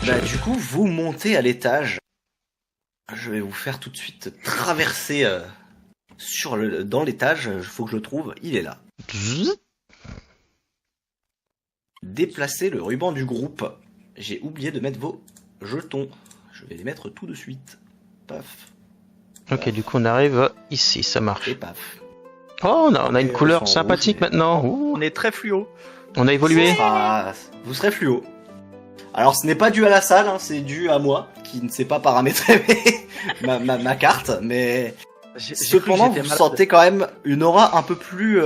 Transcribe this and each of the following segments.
Bah, du coup, vous montez à l'étage. Je vais vous faire tout de suite traverser dans l'étage. Il faut que je le trouve. Il est là. Déplacez le ruban du groupe. J'ai oublié de mettre vos jetons. Je vais les mettre tout de suite. Paf. Ok, du coup on arrive ici, ça marche. Et paf. Oh, on a une Et couleur elles sont sympathique rouges, maintenant. Ouh, On est très fluo. on a évolué. Vous serez fluo. Alors ce n'est pas dû à la salle, hein, c'est dû à moi qui ne sais pas paramétrer ma carte, mais cependant vous sentez quand même une aura un peu plus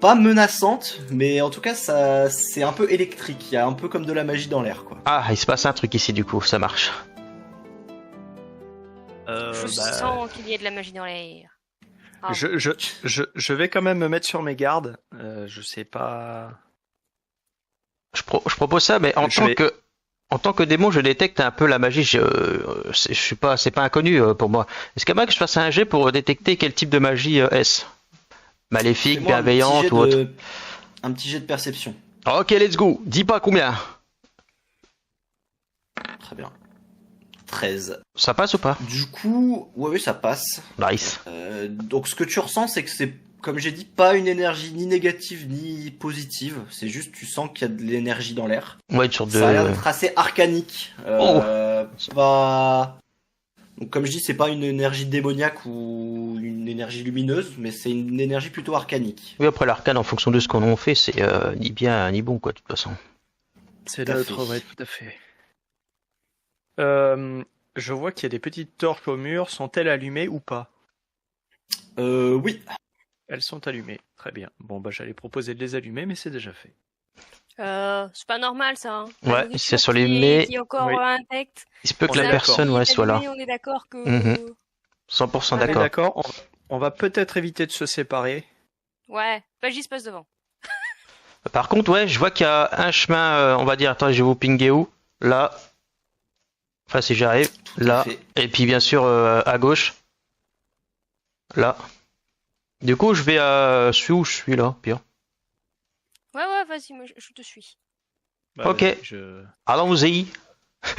pas menaçante, mais en tout cas ça c'est un peu électrique. Il y a un peu comme de la magie dans l'air, quoi. Ah, il se passe un truc ici du coup, ça marche. Je sens qu'il y ait de la magie dans l'air. Ah. Je vais quand même me mettre sur mes gardes. Je sais pas. Je propose ça, mais en tant que démon, je détecte un peu la magie. Je suis pas, c'est pas inconnu pour moi. Est-ce qu'il y a moyen que je fasse un jet pour détecter quel type de magie est-ce? Maléfique, Fais-moi bienveillante ou autre? Un petit jet de perception. Ok, let's go. Dis pas combien. Très bien. 13. Ça passe ou pas? Du coup, oui, ça passe. Nice. Donc ce que tu ressens, c'est que c'est, comme j'ai dit, pas une énergie ni négative ni positive. C'est juste, tu sens qu'il y a de l'énergie dans l'air. Ouais, une sorte de. Ça a l'air d'être assez arcanique. Donc comme je dis, c'est pas une énergie démoniaque ou une énergie lumineuse, mais c'est une énergie plutôt arcanique. Oui, après l'arcane, en fonction de ce qu'on en fait, c'est ni bien ni bon, quoi, de toute façon. C'est Tout à neutre, fait. ouais, tout à fait. Je vois qu'il y a des petites torches au mur. Sont-elles allumées ou pas? Oui. Elles sont allumées. Très bien. Bon, bah j'allais proposer de les allumer, mais c'est déjà fait. C'est pas normal ça. Hein. Ouais, nourriture c'est sur les mets. qui est encore Oui. intacte. Il se peut que On la est personne, ouais, soit là. On est d'accord que. 100% On est d'accord. d'accord. On va peut-être éviter de se séparer. Ouais, Pagis passe devant. Par contre, ouais, je vois qu'il y a un chemin, on va dire, attends, je vais vous pinguer où? Là. Enfin, si j'arrive. à Là. fait. Et puis, bien sûr, à gauche. Là. Du coup, je vais à celui où je suis là, pire. Ouais, vas-y, moi je te suis. Bah, Ok. vas-y, Allons-y.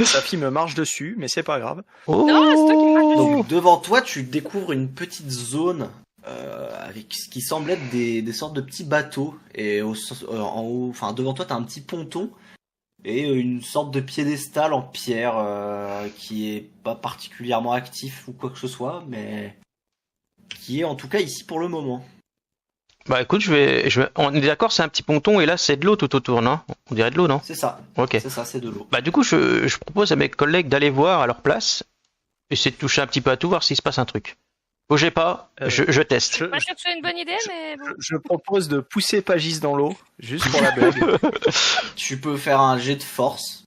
Sa fille me marche dessus, mais c'est pas grave. Oh. Non, c'est toi qui me marches dessus. Donc devant toi, tu découvres une petite zone avec ce qui semble être des sortes de petits bateaux. Et en haut, enfin devant toi, t'as un petit ponton et une sorte de piédestal en pierre qui est pas particulièrement actif ou quoi que ce soit, mais qui est en tout cas ici pour le moment. Bah écoute, on est d'accord, c'est un petit ponton et là c'est de l'eau tout autour, non? On dirait de l'eau, non? C'est ça. Ok. C'est ça, c'est de l'eau. Bah du coup, je propose à mes collègues d'aller voir à leur place, essayer de toucher un petit peu à tout, voir s'il se passe un truc. Bougez pas, je teste. Je, Pas sûr que ce soit une bonne idée, mais bon. je propose de pousser Pagis dans l'eau, juste pour la blague. Tu peux faire un jet de force.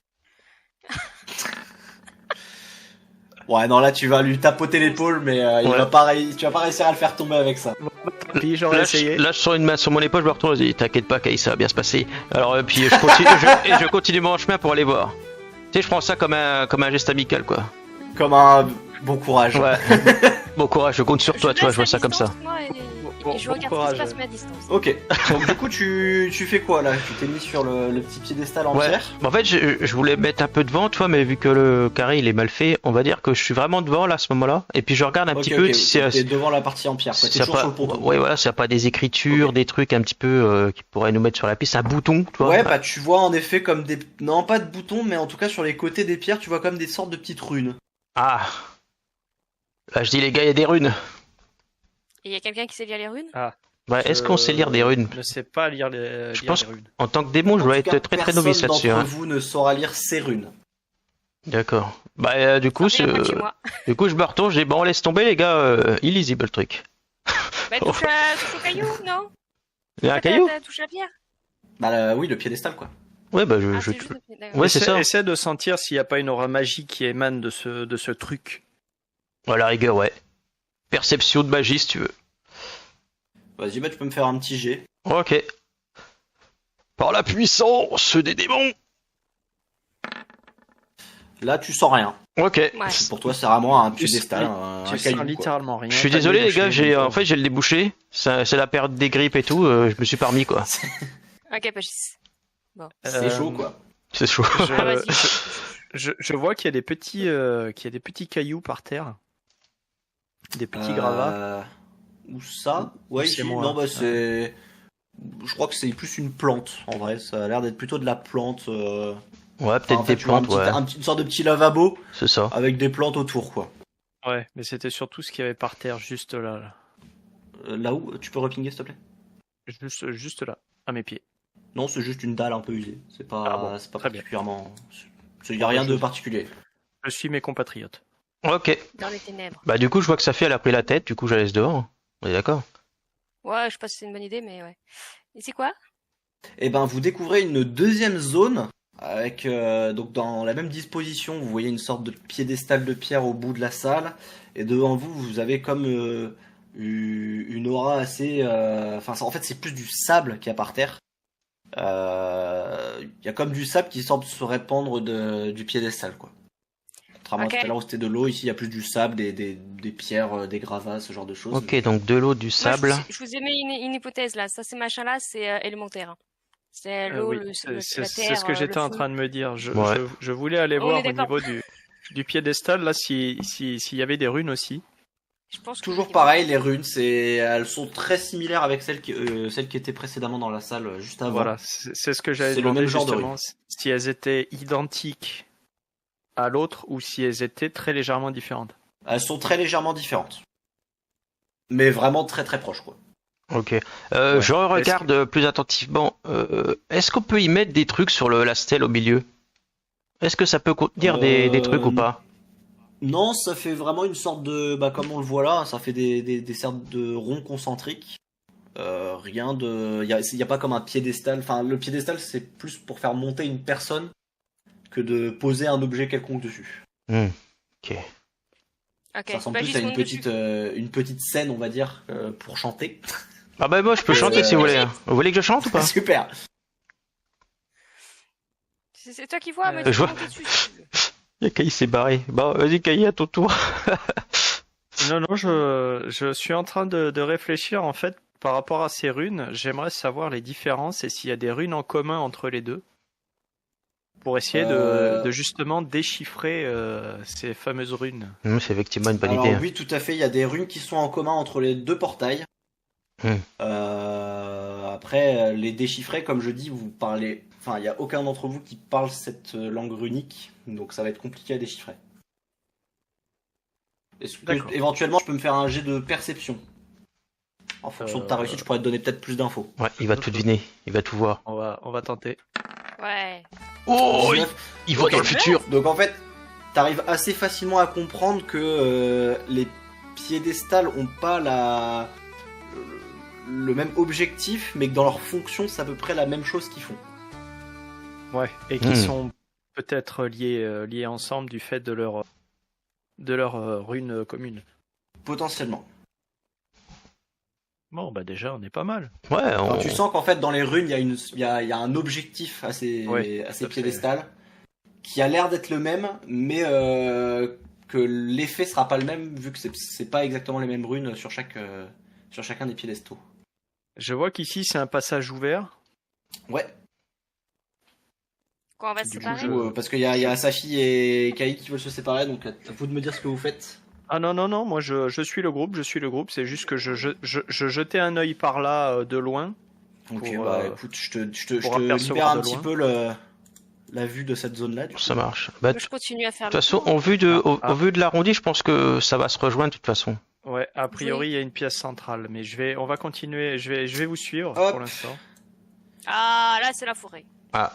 Ouais, non, là tu vas lui tapoter l'épaule, mais tu vas pas réussir à le faire tomber avec ça. Puis j'aurais Là, essayé. je sens une main sur mon épaule, je me retourne, je dis t'inquiète pas, Kai, ça va bien se passer. Alors puis je continue mon chemin pour aller voir. Tu sais, je prends ça comme un geste amical, quoi. Comme un bon courage. Ouais. Bon courage, je compte sur toi, tu vois, je vois ça comme ça. Bon Et je regarde courage. ce qui se passe, mais à distance. Ok. Donc du coup, tu fais quoi là? Tu t'es mis sur le petit piédestal en Ouais. pierre? Bah, en fait, je voulais mettre un peu devant, tu vois, mais vu que le carré il est mal fait, on va dire que je suis vraiment devant là à ce moment-là. Et puis je regarde un petit peu si t'es devant la partie en pierre, quoi. T'es s'il y a toujours pas, sur le ponton. ouais, voilà, s'il n'y a pas des écritures, Ok. des trucs un petit peu qui pourraient nous mettre sur la piste, un bouton, tu vois. Ouais, bah tu vois en effet comme des... Non, pas de boutons, mais en tout cas sur les côtés des pierres, tu vois comme des sortes de petites runes. Ah. Là, je dis les gars, il y a des runes. Et il y a quelqu'un qui sait lire les runes? Ouais, est-ce qu'on sait lire des runes? Je ne sais pas lire les, Je lire pense- les runes. En tant que démon, je En dois tout être cas, très très novice personne là-dessus. d'entre Hein. vous ne saura lire ces runes. D'accord. Bah du coup, Ça vient pas de chez moi. du coup, je me retourne, je dis bon, laisse tomber les gars, illisible le truc. Bah, touche au caillou, non? Il y a un caillou? Touche la pierre? Bah oui, le piédestal quoi. Ouais, bah Ah, je. c'est juste le pied, d'accord. Ouais, c'est ça. Essaie de sentir s'il n'y a pas une aura magique qui émane de ce truc. À la rigueur, ouais. Perception de magie, si tu veux. Vas-y, bah tu peux me faire un petit jet. Ok. Par la puissance des démons. Là, tu sens rien. Ok. Ouais. Pour toi, c'est vraiment un Tu piédestal, sais- un Tu caillou, sens quoi. littéralement rien. Je suis Pas de désolé les débouché, gars, j'ai donc, en fait j'ai le débouché. C'est la période des grippes et tout. Je me suis pas remis quoi. Ok, Pagis. C'est chaud quoi. C'est chaud. je- Ah, vas-y. Je vois qu'il y a des petits cailloux par terre, des petits gravats. Où ça? Ou Ouais, c'est ici, moi. non, bah c'est. Je crois que c'est plus une plante, en vrai. Ça a l'air d'être plutôt de la plante. Ouais, Enfin, peut-être en fait, des tu vois, plantes, ouais. une sorte de petit lavabo C'est ça. avec des plantes autour, quoi. Ouais, mais c'était surtout ce qu'il y avait par terre, juste là. Là où? Tu peux repinguer, s'il te plaît? Juste là, à mes pieds. Non, c'est juste une dalle un peu usée. C'est pas, Ah bon, c'est pas très bien. particulièrement. Il y Bon, a bah, rien de je- particulier. Je suis mes compatriotes. Ok. Dans les ténèbres. Bah du coup, je vois que Safi elle a pris la tête, du coup, je la laisse dehors. On est d'accord? Ouais, je sais pas si c'est une bonne idée, mais ouais. Et c'est quoi? Et ben, vous découvrez une deuxième zone avec donc dans la même disposition. Vous voyez une sorte de piédestal de pierre au bout de la salle, et devant vous, vous avez comme une aura assez. Enfin, en fait, c'est plus du sable qu'il y a par terre. Il y a comme du sable qui semble se répandre du piédestal, quoi. Contrairement Ok. à tout à l'heure où c'était de l'eau, ici il y a plus du sable, des pierres, des gravats, ce genre de choses. Ok, donc de l'eau, du Moi, sable. je vous ai mis une hypothèse là. Ça, ces machins-là, c'est élémentaire, hein. C'est l'eau, Oui, la c'est ce terre, que le j'étais en feu. train de me dire. Ouais. Je voulais aller On est voir au d'accord. niveau du piédestal, là, s'il y avait des runes aussi. Je pense que Toujours c'est- pareil, les runes, elles sont très similaires avec celles qui étaient précédemment dans la salle juste avant. Voilà, c'est ce que j'avais C'est le demandé même genre de justement, si elles étaient identiques à l'autre ou si elles étaient très légèrement différentes. Elles sont très légèrement différentes. Mais vraiment très très proches, quoi. Ok. Ouais. Je regarde plus attentivement. Est-ce qu'on peut y mettre des trucs sur la stèle au milieu? Est-ce que ça peut contenir des trucs ou pas? Non, ça fait vraiment une sorte de... Bah, comme on le voit là, ça fait des sortes de ronds concentriques. Rien de... Il y a pas comme un piédestal. Enfin, le piédestal, c'est plus pour faire monter une personne que de poser un objet quelconque dessus. Ok. Ok. Ça ressemble Bah, plus j'y à monte dessus. une petite scène, on va dire, pour chanter. Ah bah moi je peux chanter si vous voulez. Vous voulez que je chante ou pas? Super. C'est toi qui vois, Euh, mais je tu vois. montes dessus si tu veux. Il y a Kai s'est barré. Bon, vas-y Kai, à ton tour. Non, je suis en train de réfléchir en fait par rapport à ces runes. J'aimerais savoir les différences et s'il y a des runes en commun entre les deux pour essayer de justement déchiffrer ces fameuses runes. C'est effectivement une bonne Alors idée. oui, tout à fait, il y a des runes qui sont en commun entre les deux portails. Après, les déchiffrer, comme je dis, vous parlez... Enfin, il n'y a aucun d'entre vous qui parle cette langue runique, donc ça va être compliqué à déchiffrer. Est-ce que, D'accord. éventuellement, je peux me faire un jet de perception? En fonction de ta réussite, je pourrais te donner peut-être plus d'infos. Ouais, il va tout deviner. Il va tout voir. On va tenter. Ouais. Oh, 19. il voit Ok. dans le futur. Donc en fait, t'arrives assez facilement à comprendre que les piédestals ont pas le même objectif, mais que dans leur fonction, c'est à peu près la même chose qu'ils font. Ouais. Et qui sont peut-être liés ensemble du fait de leur rune commune. Potentiellement. Bon, bah déjà, on est pas mal. Ouais, Enfin, tu sens qu'en fait, dans les runes, il y a un objectif à ces, Ouais, à ces tout à fait. piédestals qui a l'air d'être le même, mais que l'effet sera pas le même vu que c'est pas exactement les mêmes runes sur chacun des piédestaux. Je vois qu'ici, c'est un passage ouvert. Ouais. Quoi, on va se Du coup, séparer? parce qu'il y a Safi et Kai qui veulent se séparer, donc à vous de me dire ce que vous faites. Ah non, moi je suis le groupe, c'est juste que je jetais un œil par là de loin. Ok, Pour, bah écoute, je te pour apercevoir libère un de petit loin. peu la vue de cette zone-là. Du coup. ça marche. Bah, Moi, je continue à faire de toute le façon, tour. au vu de l'arrondi, je pense que ça va se rejoindre de toute façon. Ouais, a priori Oui. il y a une pièce centrale, mais on va continuer, je vais vous suivre Hop. pour l'instant. Ah, là, c'est la forêt. Ah,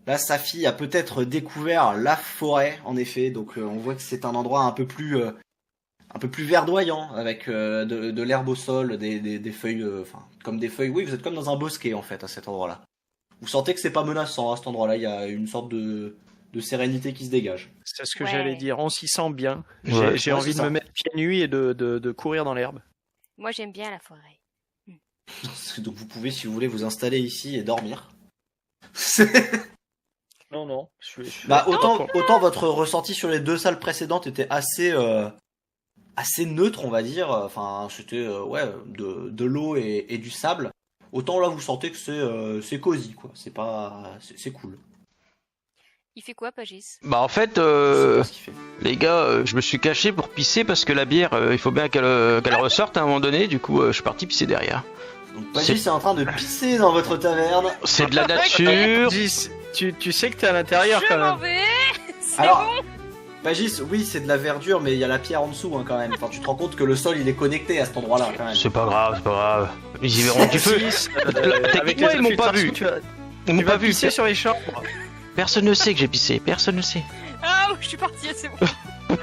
Là, Safi a peut-être découvert la forêt, en effet. Donc, on voit que c'est un endroit un peu plus verdoyant, avec de l'herbe au sol, des feuilles, enfin, comme des feuilles. Oui, vous êtes comme dans un bosquet, en fait, à cet endroit-là. Vous sentez que c'est pas menaçant à cet endroit-là. Il y a une sorte de sérénité qui se dégage. C'est ce que Ouais. j'allais dire, on s'y sent bien. Ouais. J'ai Ouais, envie c'est de me ça. mettre pieds nus et de courir dans l'herbe. Moi, j'aime bien la forêt. Donc, vous pouvez, si vous voulez, vous installer ici et dormir. Non, je suis Bah, autant votre ressenti sur les deux salles précédentes était assez neutre, on va dire. Enfin, c'était ouais, de l'eau et du sable. Autant là, vous sentez que c'est cosy, quoi. C'est pas, c'est cool. Il fait quoi, Pagis? Bah en fait, Je sais pas ce qu'il fait. les gars, je me suis caché pour pisser parce que la bière, il faut bien qu'elle ressorte à un moment donné. Du coup, je suis parti pisser derrière. Donc Pagis est en train de pisser dans votre taverne. C'est de la nature. Tu sais que t'es à l'intérieur Je quand m'en même. vais. C'est Alors, bon. Pagis, oui, c'est de la verdure, mais il y a la pierre en dessous hein, quand même. Enfin, tu te rends compte que le sol il est connecté à cet endroit-là quand même. C'est pas grave, c'est pas grave. Ils y verront du feu. Techniquement, ils m'ont pas vu. Ils m'ont pas vu. pisser sur les chambres. Personne ne sait que j'ai pissé. Personne ne sait. Ah, je suis partie, c'est bon.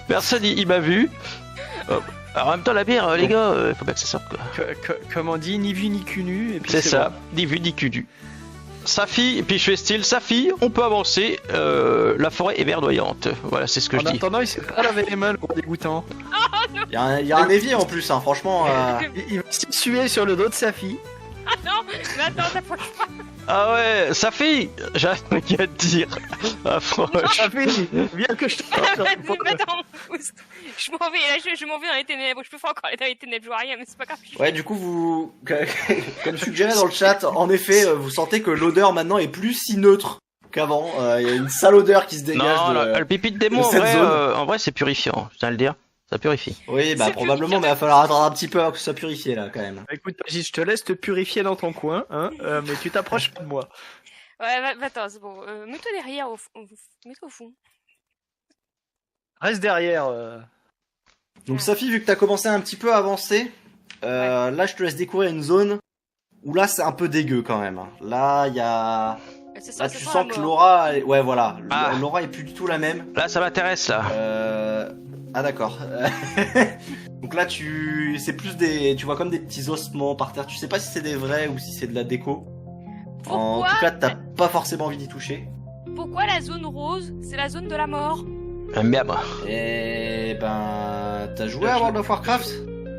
Personne, il m'a vu. Alors en même temps, la bière, les gars, faut bien que ça sorte quoi. Comme on dit, ni vu ni cul nu. Et puis C'est ça, bon. ni vu ni cul nu. Safi, et puis je fais style, Safi, on peut avancer, la forêt est verdoyante. Voilà, c'est ce que En je dis. attendant, il s'est pas lavé les mains, le gros dégoûtant. Il y a un évier en plus, hein, franchement. Il va s'essuyer sur le dos de sa fille. Ah non, mais attends, t'as pas. Ah ouais, Safi, j'ai rien à te dire. Approche. Sa fille, viens que je te Attends, je m'en vais, là, je m'en vais dans les ténèbres. Je peux pas encore aller dans les ténèbres, je vois rien, mais c'est pas grave. Ouais, du coup, vous, comme suggéré dans le chat, en effet, vous sentez que l'odeur maintenant est plus si neutre qu'avant. Il y a une sale odeur qui se dégage. Non, de... le pipi de démon, de en cette vrai, zone. en vrai, c'est purifiant, je tiens à le dire. Ça purifie. Oui, bah C'est probablement, mais il va falloir attendre un petit peu avant que ça soit purifié là quand même. Écoute, Pagis, je te laisse te purifier dans ton coin, hein, mais tu t'approches pas de moi. Ouais, attends, c'est bon. Mets-toi derrière, mets-toi au fond. Reste derrière. Donc Safi, vu que t'as commencé un petit peu à avancer, là je te laisse découvrir une zone où là c'est un peu dégueu quand même. Là il y a... Là tu sens que l'aura... Ouais voilà, Ah. l'aura est plus du tout la même. Là, ça m'intéresse, là. Ah d'accord. Donc là c'est plus des... Tu vois comme des petits ossements par terre. Tu sais pas si c'est des vrais ou si c'est de la déco. En Pourquoi tout cas t'as pas forcément envie d'y toucher. Pourquoi la zone rose, c'est la zone de la mort? J'aime bien, moi. Et ben... T'as joué à World of Warcraft?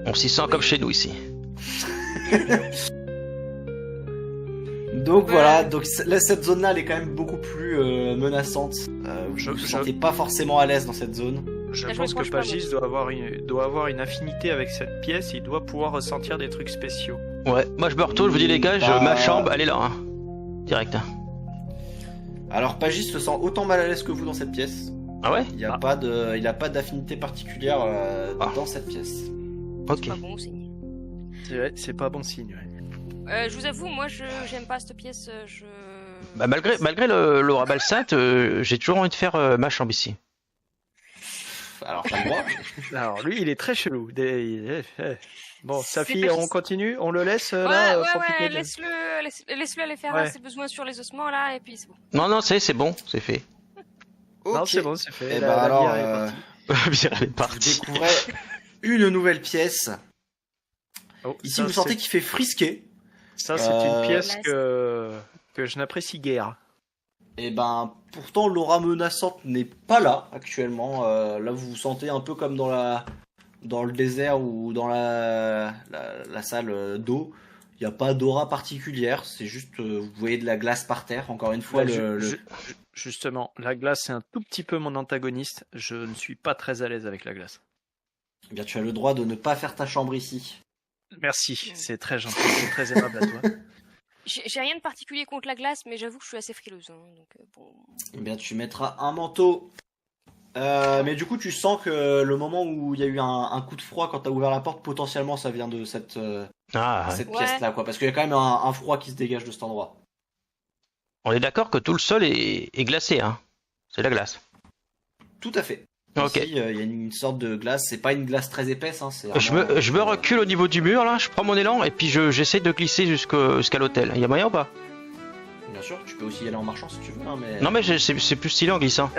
On s'y sent comme chez nous, ici. Donc Ouais. voilà, donc là, cette zone-là, elle est quand même beaucoup plus menaçante. Vous vous sentez pas forcément à l'aise dans cette zone. Je Là, je pense me que penche pas, Pagis doit avoir une affinité avec cette pièce, il doit pouvoir ressentir des trucs spéciaux. Ouais, moi je me retourne, je vous dis les gars, Bah. ma chambre, elle est là, hein. Direct. Hein. Alors Pagis se sent autant mal à l'aise que vous dans cette pièce. Ah ouais? Il n'y a, il a pas d'affinité particulière dans cette pièce. Ok. Pas bon signe. C'est pas bon signe, ouais. Je vous avoue, moi, j'aime pas cette pièce. Bah, malgré l'aura malsainte, j'ai toujours envie de faire ma chambre ici. Alors t'as le droit. Alors lui, il est très chelou. Bon, sa C'est fille, pas on juste. continue, on le laisse là profiter ouais, de- laisse-le aller faire Ouais. ses besoins sur les ossements là, et puis c'est bon. Non, non, c'est bon, c'est fait. Non, Ok. c'est bon, c'est fait. Et La- bah la alors, bière est partie. Bien, elle est vous partie. découvrez une nouvelle pièce. Oh, Ici ça, vous sentez c'est- qu'il fait frisquer. Ça, c'est une pièce Là, que je n'apprécie guère. Et ben pourtant l'aura menaçante n'est pas là actuellement. Là vous vous sentez un peu comme dans le désert ou dans la salle d'eau. Il n'y a pas d'aura particulière, c'est juste vous voyez de la glace par terre. Encore une fois, Bah, justement, la glace, c'est un tout petit peu mon antagoniste. Je ne suis pas très à l'aise avec la glace. Eh bien, tu as le droit de ne pas faire ta chambre ici. Merci, c'est très gentil, c'est très aimable à toi. J'ai rien de particulier contre la glace, mais j'avoue que je suis assez frileuse. Hein, donc, bon. Eh bien, tu mettras un manteau. Mais du coup, tu sens que le moment où il y a eu un coup de froid quand tu as ouvert la porte, potentiellement, ça vient de cette Ah, ouais. cette Ouais. pièce-là, quoi. Parce qu'il y a quand même un froid qui se dégage de cet endroit. On est d'accord que tout le sol est glacé, hein. C'est la glace. Tout à fait. Ok. Ici, il y a une sorte de glace. C'est pas une glace très épaisse. Hein, c'est Je vraiment, me recule au niveau du mur, là, je prends mon élan et puis j'essaie de glisser jusqu'à l'hôtel. Il y a moyen ou pas? Bien sûr, tu peux aussi y aller en marchant si tu veux. Hein, mais... Non, mais c'est plus stylé en glissant.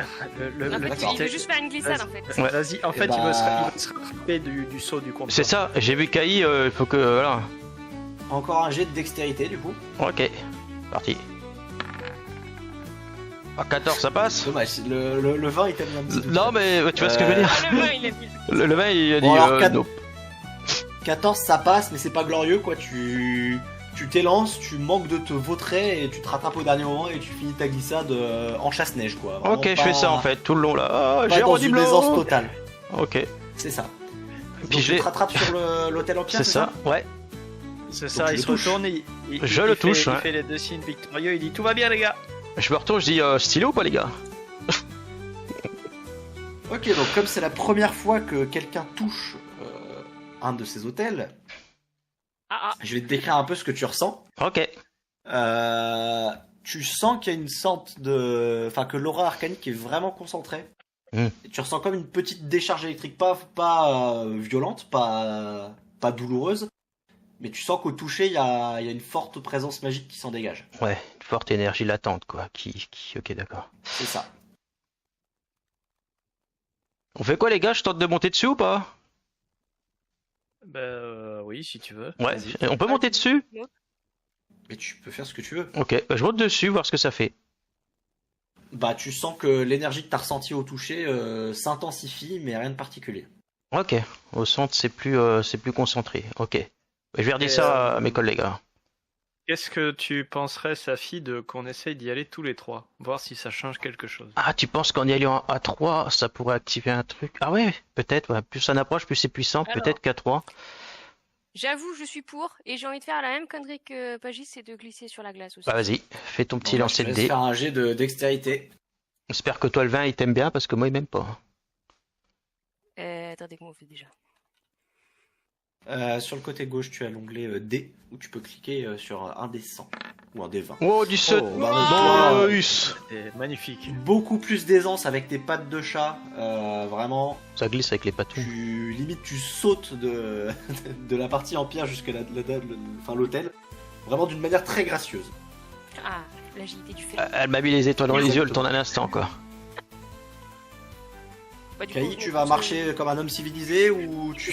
Le- En le fait, petit il veut texte- juste faire une glissade en fait. Ouais. Vas-y, en fait, bah- il veut se rattraper du saut du comptoir. C'est ça, j'ai vu Kai, il faut que. Voilà. Encore un jet de dextérité, du coup. Ok, parti. Ah, 14, ça passe? Dommage, le vin, il t'a mis un petit doute. Non, mais tu vois ce que je veux dire? Ah, le vin, il a dit. Le vin, il a dit Bon, alors, quatre- non. 14, ça passe, mais c'est pas glorieux, quoi. Tu t'élances, tu manques de te vautrer et tu te rattrapes au dernier moment et tu finis ta glissade en chasse-neige, quoi. Vraiment Ok, je pas- fais ça en fait, tout le long là. Ah, Pas j'ai dans rendu une blanc. aisance totale. Ok, C'est ça. puis Donc, je tu l'ai. te rattrapes sur l'hôtel en pierre, C'est ça, ouais. C'est Donc, ça, tu il le se touches. retourne, Je le touche, il ouais. fait les deux signes victorieux, il dit tout va bien les gars. Je me retourne, je dis stylo ou pas les gars? Ok, donc comme c'est la première fois que quelqu'un touche un de ces hôtels, je vais te décrire un peu ce que tu ressens. Ok. Tu sens qu'il y a une sorte de... Enfin, que l'aura arcanique est vraiment concentrée. Et tu ressens comme une petite décharge électrique, pas violente, pas douloureuse, mais tu sens qu'au toucher, il y a une forte présence magique qui s'en dégage. Ouais, une forte énergie latente, quoi. Ok, d'accord. C'est ça. On fait quoi, les gars? Je tente de monter dessus ou pas? Oui, si tu veux. Ouais, Vas-y. on peut monter dessus? Mais tu peux faire ce que tu veux. Ok, bah, je monte dessus, voir ce que ça fait. Bah, tu sens que l'énergie que t'as ressentie au toucher s'intensifie, mais rien de particulier. Ok, au centre, c'est plus concentré. Ok. Je vais redire ça à mes collègues. Hein. Qu'est-ce que tu penserais, Safi, qu'on essaye d'y aller tous les trois? Voir si ça change quelque chose. Ah, tu penses qu'en y allant à 3, ça pourrait activer un truc? Ah ouais, peut-être. Ouais. Plus ça approche, plus c'est puissant. Alors. Peut-être qu'à 3. J'avoue, je suis pour, et j'ai envie de faire la même connerie que Pagis, c'est de glisser sur la glace aussi. Bah vas-y, fais ton petit Bon, lancer je de te laisse dés. faire un jet de dextérité. J'espère que toi, le vin, il t'aime bien, parce que moi, il m'aime pas. Attendez, comment on fait déjà? Sur le côté gauche, tu as l'onglet D, où tu peux cliquer sur un des 100 ou un des 20. Oh, du 7. bah, Nice. C'est magnifique. Beaucoup plus d'aisance avec tes pattes de chat, vraiment. Ça glisse avec les patous. Tu sautes de la partie en pierre jusqu'à l'hôtel, vraiment d'une manière très gracieuse. Ah, l'agilité du fait. Elle m'a mis les étoiles dans les yeux le temps d'un instant, quoi. Bah, du Kai, coup, tu vas marcher comme un homme civilisé ou tu...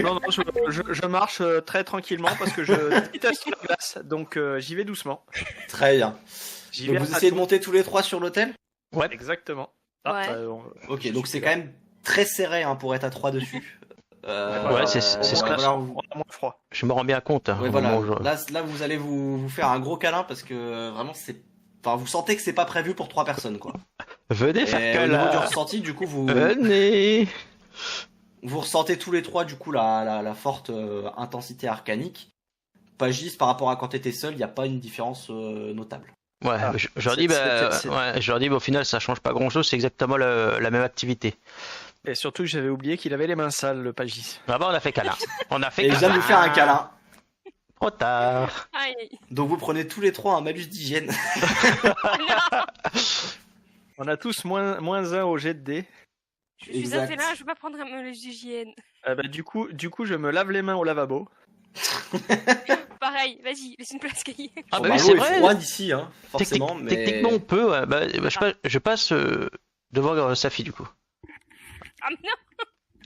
Non, je marche très tranquillement parce que je déteste la glace, donc j'y vais doucement. Très bien. J'y Donc vais vous à essayez de tout. monter tous les trois sur l'hôtel? Ouais. Exactement. Ouais. Ok, donc c'est quand même très serré hein, pour être à 3 dessus. Ouais, c'est ce que- voilà, On a moins froid. Je me rends bien compte. Hein, ouais, au voilà. moment où je- Là, vous allez vous faire un gros câlin parce que vraiment c'est... Enfin, vous sentez que c'est pas prévu pour 3 personnes quoi. Venez Et faire au niveau du câlin. ressenti, du coup, Venez. vous ressentez tous les trois du coup la forte intensité arcanique. Pagis, par rapport à quand t'étais seul, il n'y a pas une différence notable. Ouais, Ah, je leur dis, c'est- ouais, je leur dis, au final, ça change pas grand-chose, c'est exactement la même activité. Et surtout que j'avais oublié qu'il avait les mains sales, le Pagis. Là-bas, on a fait câlin. On a fait Et il vient de câlin. vous faire un câlin. Trop tard. Aïe, aïe. Donc vous prenez tous les trois un malus d'hygiène. On a tous moins 1 au jet de dés. Je suis Exact. un félin, je veux pas prendre un malus d'hygiène. Du coup, je me lave les mains au lavabo. Pareil, vas-y, laisse une place, Kai. Ah Bon, bah bah, oui, l'eau c'est est vrai. froide ici, hein, forcément, mais... Techniquement, on peut. Ouais. Bah, je passe devant Safi, du coup. Ah non.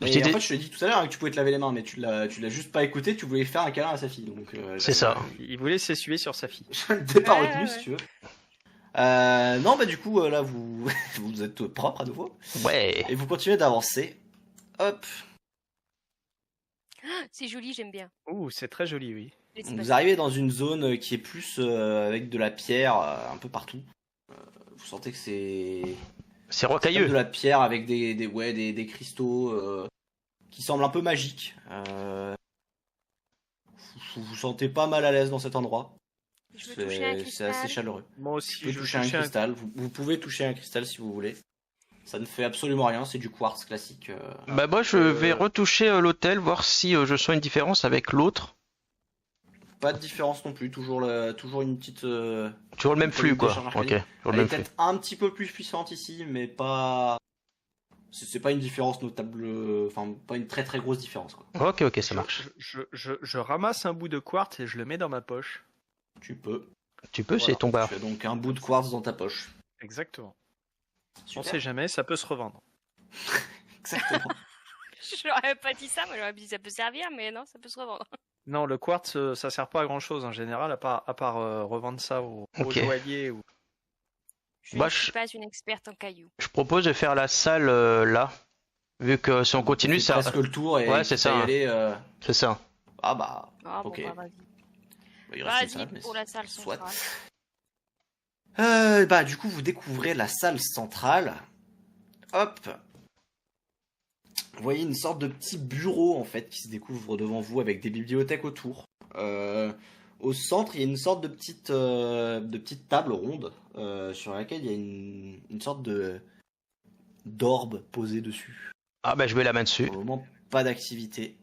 Et Je en t'ai fait, je te l'ai dit tout à l'heure hein, que tu pouvais te laver les mains, mais tu l'as juste pas écouté, tu voulais faire un câlin à sa fille. Donc, C'est ça. Il voulait s'essuyer sur sa fille. Je ne t'ai pas Ouais, retenu ouais. si tu veux. Non, bah du coup, là, vous vous êtes propre à nouveau. Ouais. Et vous continuez d'avancer. Hop. C'est joli, j'aime bien. Ouh, c'est très joli, oui. Laisse Vous passer. arrivez dans une zone qui est plus avec de la pierre un peu partout. Vous sentez que c'est C'est comme rocailleux. de la pierre avec des cristaux qui semblent un peu magiques. Vous vous sentez pas mal à l'aise dans cet endroit. Je veux toucher un C'est cristal. assez chaleureux. Moi Vous aussi, pouvez je veux toucher un toucher un... cristal. Vous pouvez toucher un cristal si vous voulez. Ça ne fait absolument rien, c'est du quartz classique. Bah moi, je vais retoucher l'hôtel, voir si je sens une différence avec l'autre. Pas de différence non plus, toujours une petite... Toujours le même Une flux, quoi. décharge Ok, arcanique. toujours le Elle est même flux. peut-être un petit peu plus puissante ici, mais pas... C'est pas une différence notable, enfin pas une très très grosse différence quoi. Ok, ça marche. Je ramasse un bout de quartz et je le mets dans ma poche. Tu peux. Tu peux, Voilà. c'est ton bar. Tu as donc un bout de quartz dans ta poche. Exactement. On Super. sait jamais, ça peut se revendre. Exactement. Je n'aurais pas dit ça, moi j'aurais dit ça peut servir, mais non, ça peut se revendre. Non, le quartz, ça sert pas à grand chose en général, à part revendre ça aux Ok. joailliers. Ou... Je Bah, ne suis pas une experte en cailloux. Je propose de faire la salle là. Vu que si on continue, C'est ça. presque le tour et Ouais, c'est quitte à ça, y hein. aller, C'est ça. Ah bah, Ah bon, ok. bah vas-y. il reste une Vas-y salle, mais pour la salle soit. centrale. Bah du coup vous découvrez la salle centrale. Hop. Vous voyez une sorte de petit bureau en fait qui se découvre devant vous avec des bibliothèques autour. Au centre, il y a une sorte de petite table ronde sur laquelle il y a une sorte d'orbe posée dessus. Ah bah je mets la main dessus. Pour le moment, pas d'activité.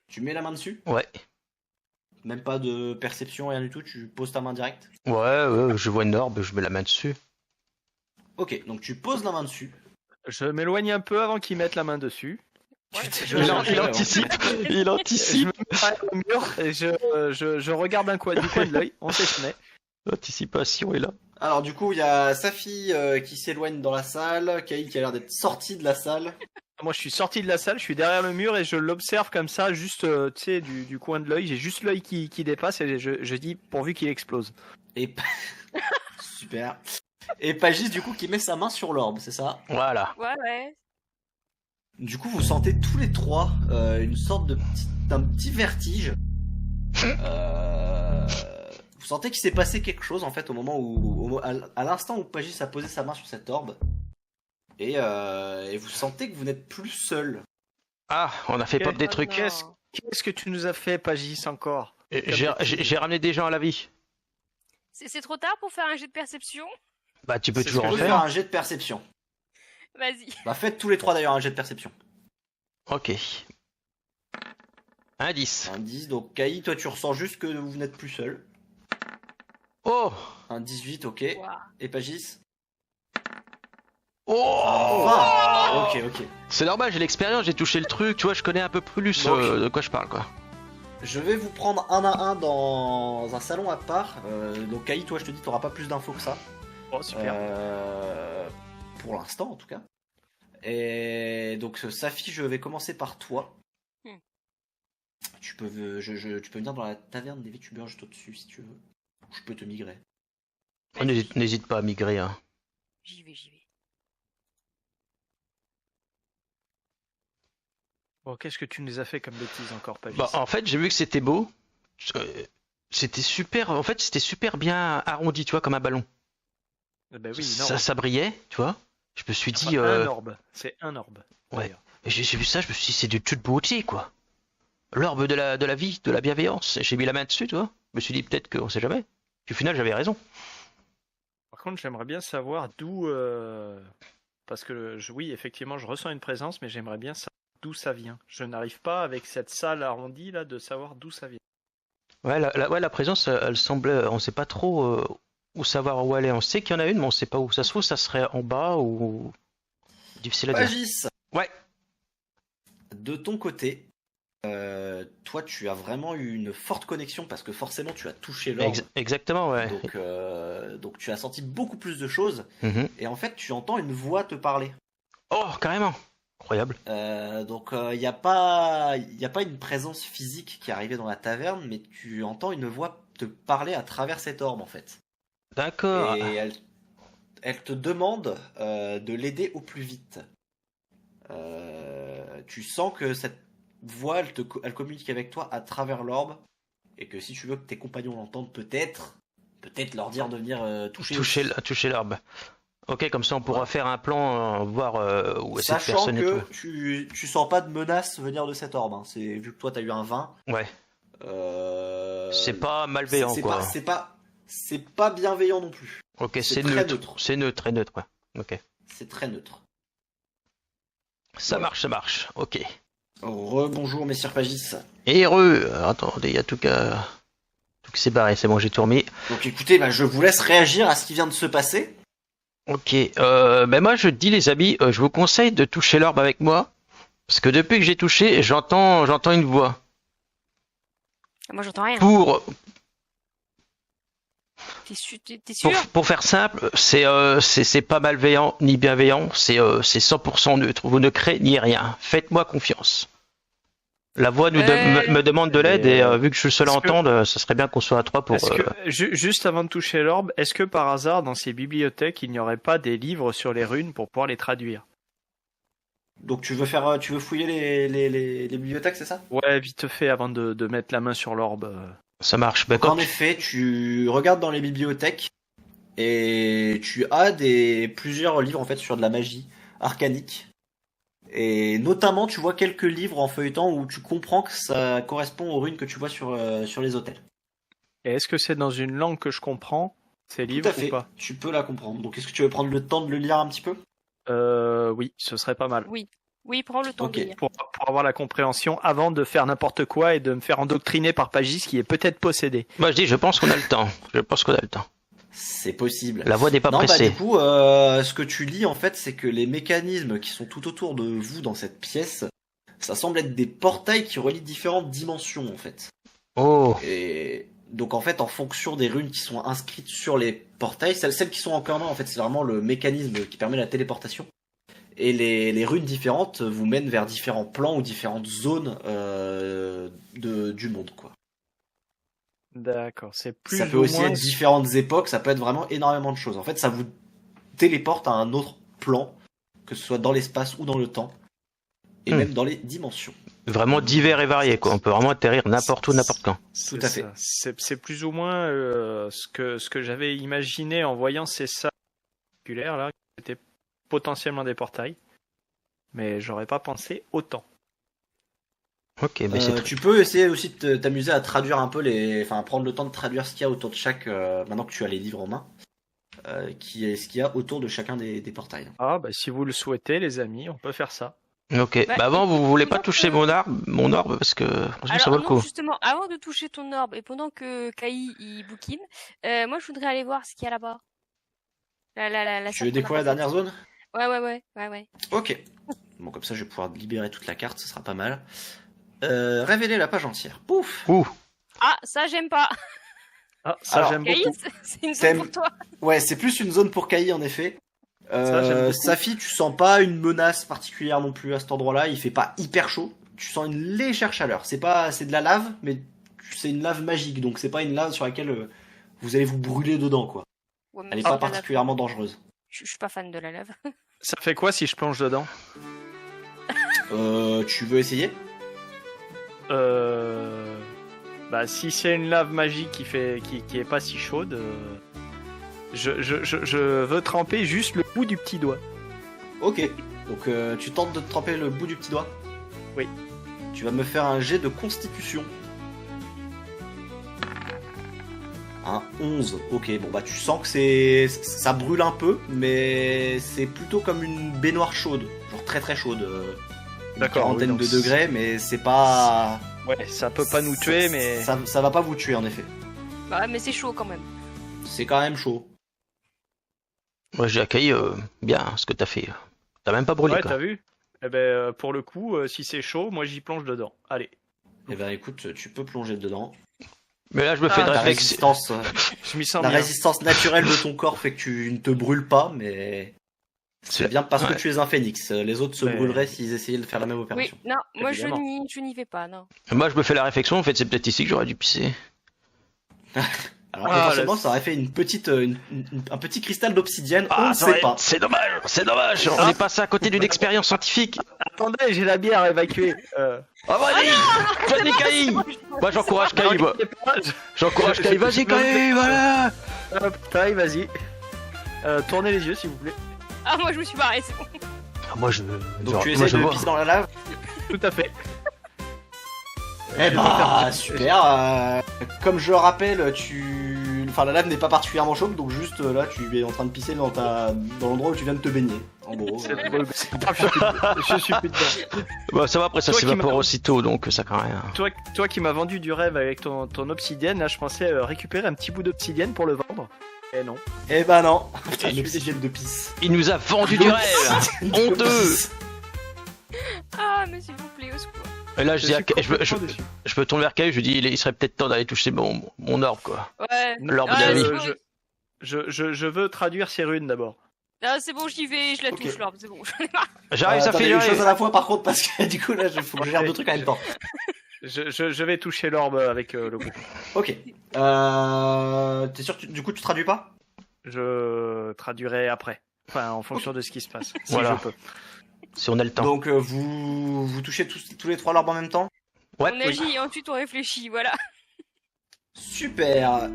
Tu mets la main dessus? Ouais. Même pas de perception, rien du tout, tu poses ta main direct? Ouais, je vois une orbe, je mets la main dessus. Ok, donc tu poses la main dessus. Je m'éloigne un peu avant qu'ils mettent la main dessus. Ouais, Il anticipe. Il Je anticipe. me mets derrière le mur et je regarde du coin de l'œil. On sait jamais. L'anticipation est là. Alors du coup, il y a Safi qui s'éloigne dans la salle, Kai qui a l'air d'être sorti de la salle. Moi, je suis sorti de la salle, je suis derrière le mur et je l'observe comme ça, juste tu sais, du coin de l'œil. J'ai juste l'œil qui dépasse et je dis pourvu qu'il explose. Et super. Et Pagis du coup qui met sa main sur l'orbe, c'est ça? Voilà. ouais. Du coup, vous sentez tous les trois une sorte d'un petit vertige. Vous sentez qu'il s'est passé quelque chose en fait au moment à l'instant où Pagis a posé sa main sur cette orbe. Et vous sentez que vous n'êtes plus seul. Ah, on a fait pop des trucs. Qu'est-ce que tu nous as fait, Pagis, encore? J'ai ramené des gens à la vie. C'est trop tard pour faire un jet de perception? Bah tu peux C'est toujours ce que en je veux faire. un jet de perception. Vas-y. Bah faites tous les trois d'ailleurs un jet de perception. Ok. Un 10. Un 10, donc Kai, toi tu ressens juste que vous n'êtes plus seul. Oh. Un 18, ok. Ouah. Et Pagis? Oh. 20. Ok. C'est normal, j'ai l'expérience, j'ai touché le truc, tu vois, je connais un peu plus Donc, de quoi je parle, quoi. Je vais vous prendre un à un dans un salon à part. Donc Kai, toi je te dis, t'auras pas plus d'infos que ça. Oh, super. Pour l'instant en tout cas. Et donc Safi, je vais commencer par toi. Tu peux venir dans la taverne des VTubers juste au-dessus si tu veux. Je peux te migrer. Oh, n'hésite pas à migrer, hein. J'y vais. Bon, qu'est-ce que tu nous as fait comme bêtise encore, Pagis? Bah, en fait, j'ai vu que c'était beau. C'était super. En fait, c'était super bien arrondi, tu vois, comme un ballon. Ben oui, Ça brillait, tu vois. Je me suis dit. un orbe. C'est un orbe. Ouais. Et j'ai vu ça, je me suis dit, c'est de toute beauté, quoi. L'orbe de la vie, de la bienveillance. J'ai mis la main dessus, tu vois. Je me suis dit, peut-être qu'on sait jamais. Puis au final, j'avais raison. Par contre, j'aimerais bien savoir d'où. Parce que oui, effectivement, je ressens une présence, mais j'aimerais bien savoir d'où ça vient. Je n'arrive pas avec cette salle arrondie là de savoir d'où ça vient. Ouais, la présence, elle semblait. On sait pas trop où savoir où elle est. On sait qu'il y en a une, mais on sait pas où. Ça se trouve, ça serait en bas ou. Difficile à dire. Pagis. Ouais. De ton côté, toi tu as vraiment eu une forte connexion parce que forcément tu as touché l'orbe. Exactement, ouais. Donc tu as senti beaucoup plus de choses. Mhm. Et en fait tu entends une voix te parler. Oh, carrément. Incroyable. Donc il n'y a pas une présence physique qui est arrivée dans la taverne, mais tu entends une voix te parler à travers cette orbe en fait. D'accord. Et elle te demande de l'aider au plus vite. Tu sens que cette voix, elle communique avec toi à travers l'orbe, et que si tu veux que tes compagnons l'entendent, peut-être leur dire de venir Toucher l'herbe. Ok, comme ça on pourra faire un plan, voir où est cette Sachant personne et que tout. tu sens pas de menace venir de cette orbe. Hein. Vu que toi t'as eu un 20. Ouais. C'est pas malveillant, quoi. C'est pas bienveillant non plus. Ok, c'est c'est très neutre. C'est neutre, très neutre, ouais. Ok. C'est très neutre. Ça marche, ok. Rebonjour, messire Pagis. Et attendez, il y a tout qui s'est barré, c'est bon, j'ai tout remis. Donc écoutez, je vous laisse réagir à ce qui vient de se passer. Ok, ben moi je dis les amis, je vous conseille de toucher l'orbe avec moi, parce que depuis que j'ai touché, j'entends une voix. Moi, j'entends rien. T'es sûr? Pour faire simple, c'est pas malveillant ni bienveillant, c'est 100% neutre. Vous ne craignez rien. Faites-moi confiance. La voix me demande de l'aide et vu que je suis le seul à entendre, ça serait bien qu'on soit à 3 pour. Juste avant de toucher l'orbe, est-ce que par hasard dans ces bibliothèques il n'y aurait pas des livres sur les runes pour pouvoir les traduire? Donc tu veux fouiller les bibliothèques, c'est ça? Ouais, vite fait avant de mettre la main sur l'orbe. Ça marche. En effet, tu regardes dans les bibliothèques et tu as plusieurs livres en fait sur de la magie arcanique. Et notamment, tu vois quelques livres en feuilletant où tu comprends que ça correspond aux runes que tu vois sur les hôtels. Et est-ce que c'est dans une langue que je comprends, ces Tout livres à fait. ou pas? Tu peux la comprendre. Donc, est-ce que tu veux prendre le temps de le lire un petit peu? Oui, ce serait pas mal. Oui, prends le temps Ok. de lire. Pour avoir la compréhension avant de faire n'importe quoi et de me faire endoctriner par Pagis qui est peut-être possédé. Moi, je dis, je pense qu'on a le temps. Je pense qu'on a le temps. C'est possible. La voix n'est pas Non, bah pressée. du coup, ce que tu lis en fait, c'est que les mécanismes qui sont tout autour de vous dans cette pièce, ça semble être des portails qui relient différentes dimensions en fait. Oh, Et donc en fait, en fonction des runes qui sont inscrites sur les portails, celles qui sont en commun en fait, c'est vraiment le mécanisme qui permet la téléportation. Et les runes différentes vous mènent vers différents plans ou différentes zones du monde quoi. D'accord, c'est plus Ça peut ou aussi moins... être différentes époques, ça peut être vraiment énormément de choses. En fait, ça vous téléporte à un autre plan, que ce soit dans l'espace ou dans le temps, et même dans les dimensions. vraiment divers et varié, quoi. On peut vraiment atterrir n'importe où, n'importe quand. Tout à fait. C'est plus ou moins ce que j'avais imaginé en voyant ces salles circulaires là, qui étaient potentiellement des portails. Mais j'aurais pas pensé autant. Ok, mais c'est Tu peux essayer aussi de t'amuser à traduire un peu enfin, prendre le temps de traduire ce qu'il y a autour de chaque, maintenant que tu as les livres en main, ce qu'il y a autour de chacun des portails. Ah bah si vous le souhaitez les amis, on peut faire ça. ok. Bah, Bah avant, vous voulez pas pendant toucher que- mon orbe parce que franchement, ça Alors vaut le non, coup. justement, avant de toucher ton orbe et pendant que Kai il bouquine, moi je voudrais aller voir ce qu'il y a là-bas. La Tu salle veux qu'on a découvrir pas la dernière zone? Ouais. Ok. Bon, comme ça, je vais pouvoir libérer toute la carte, ce sera pas mal. Révéler la page entière. Pouf. Ouh, Ah, ça j'aime pas. Ah ça Alors, j'aime Kai, beaucoup. c'est une T'aimes- zone pour toi. Ouais, c'est plus une zone pour Kai en effet. Ça, j'aime beaucoup. Safi, tu sens pas une menace particulière non plus à cet endroit-là. Il fait pas hyper chaud. Tu sens une légère chaleur. C'est de la lave, mais c'est une lave magique. Donc c'est pas une lave sur laquelle vous allez vous brûler dedans, quoi. Ouais, mais Elle est c'est pas de la lave. particulièrement dangereuse. Je suis pas fan de la lave. Ça fait quoi si je plonge dedans? Tu veux essayer? Bah si c'est une lave magique qui est pas si chaude, je veux tremper juste le bout du petit doigt. Ok. Donc tu tentes de te tremper le bout du petit doigt? Oui. Tu vas me faire un jet de constitution. Un 11. Ok, bon bah tu sens que ça brûle un peu, mais c'est plutôt comme une baignoire chaude, genre très très chaude. Une D'accord, quarantaine oui, donc de degrés, mais c'est pas. Ouais, ça peut pas nous tuer, mais Ça va pas vous tuer en effet. Bah, mais c'est chaud quand même. C'est quand même chaud. moi j'ai accueilli bien ce que t'as fait. T'as même pas brûlé, ouais, quoi. t'as vu? Eh ben pour le coup, si c'est chaud, moi j'y plonge dedans. Allez, Et ben écoute, tu peux plonger dedans. Mais là, je me fais de La réflexion. résistance, je m'y sens la bien. résistance naturelle de ton corps fait que tu ne te brûles pas, mais c'est bien parce que Ouais. tu es un phénix. Les autres se Mais- brûleraient s'ils essayaient de faire la même Oui, opération. non, moi Évidemment. je n'y vais pas, non. Moi, je me fais la réflexion. En fait, c'est peut-être ici que j'aurais dû pisser. Alors Ah, potentiellement, là, ça aurait fait un petit cristal d'obsidienne, on ne ça sait aurait- pas. c'est dommage, c'est dommage. On est passé à côté d'une expérience scientifique. Attendez, j'ai la bière évacuée. Ah, vas-y, vas-y, Kai. Moi, j'encourage Kai. moi. J'encourage Kai. Vas-y, Kai, voilà. Hop, taille, vas-y. Tournez les yeux s'il vous plaît. Ah, moi je me suis barrée, c'est bon. Ah, moi, je. Donc genre, tu moi, essaies je de vois. pisser dans la lave. Tout à fait. Eh bah super. Comme je le rappelle, enfin la lave n'est pas particulièrement chaude, donc juste là tu es en train de pisser dans l'endroit où tu viens de te baigner. En gros. C'est je suis plus dedans. Bah, ça va, après, ça Toi qui s'évapore m'as- aussitôt, donc ça craint rien. Toi qui m'as vendu du rêve avec ton obsidienne, là je pensais récupérer un petit bout d'obsidienne pour le vendre. Et non. Eh bah non. Putain, Je suis une obsidienne de pisse. Il nous a vendu du rêve. De Honteux. pisse. Ah, mais s'il vous plaît, au secours. Et là, je dis, suis complètement déçu. je me tourne vers Kai. Je lui dis, il serait peut-être temps d'aller toucher mon orbe, quoi. Ouais. L'orbe Ah, d'ami. c'est bon. Je veux traduire ces runes d'abord. Ah, c'est bon, j'y vais, je la Ok. touche l'orbe, c'est bon, j'en ai marre. J'arrive, ça attendez, fait une chose à j'arrive. la fois par contre parce que du coup là il faut que je gère deux trucs en même temps. Je vais toucher l'orbe avec le groupe. Ok. T'es sûr que du coup tu traduis pas? Je traduirai après. Enfin, en fonction de ce qui se passe. Si Voilà. je peux. Si on a le temps. Donc vous touchez tous les trois l'orbe en même temps? Ouais. On agit et ensuite on réfléchit, voilà. Super.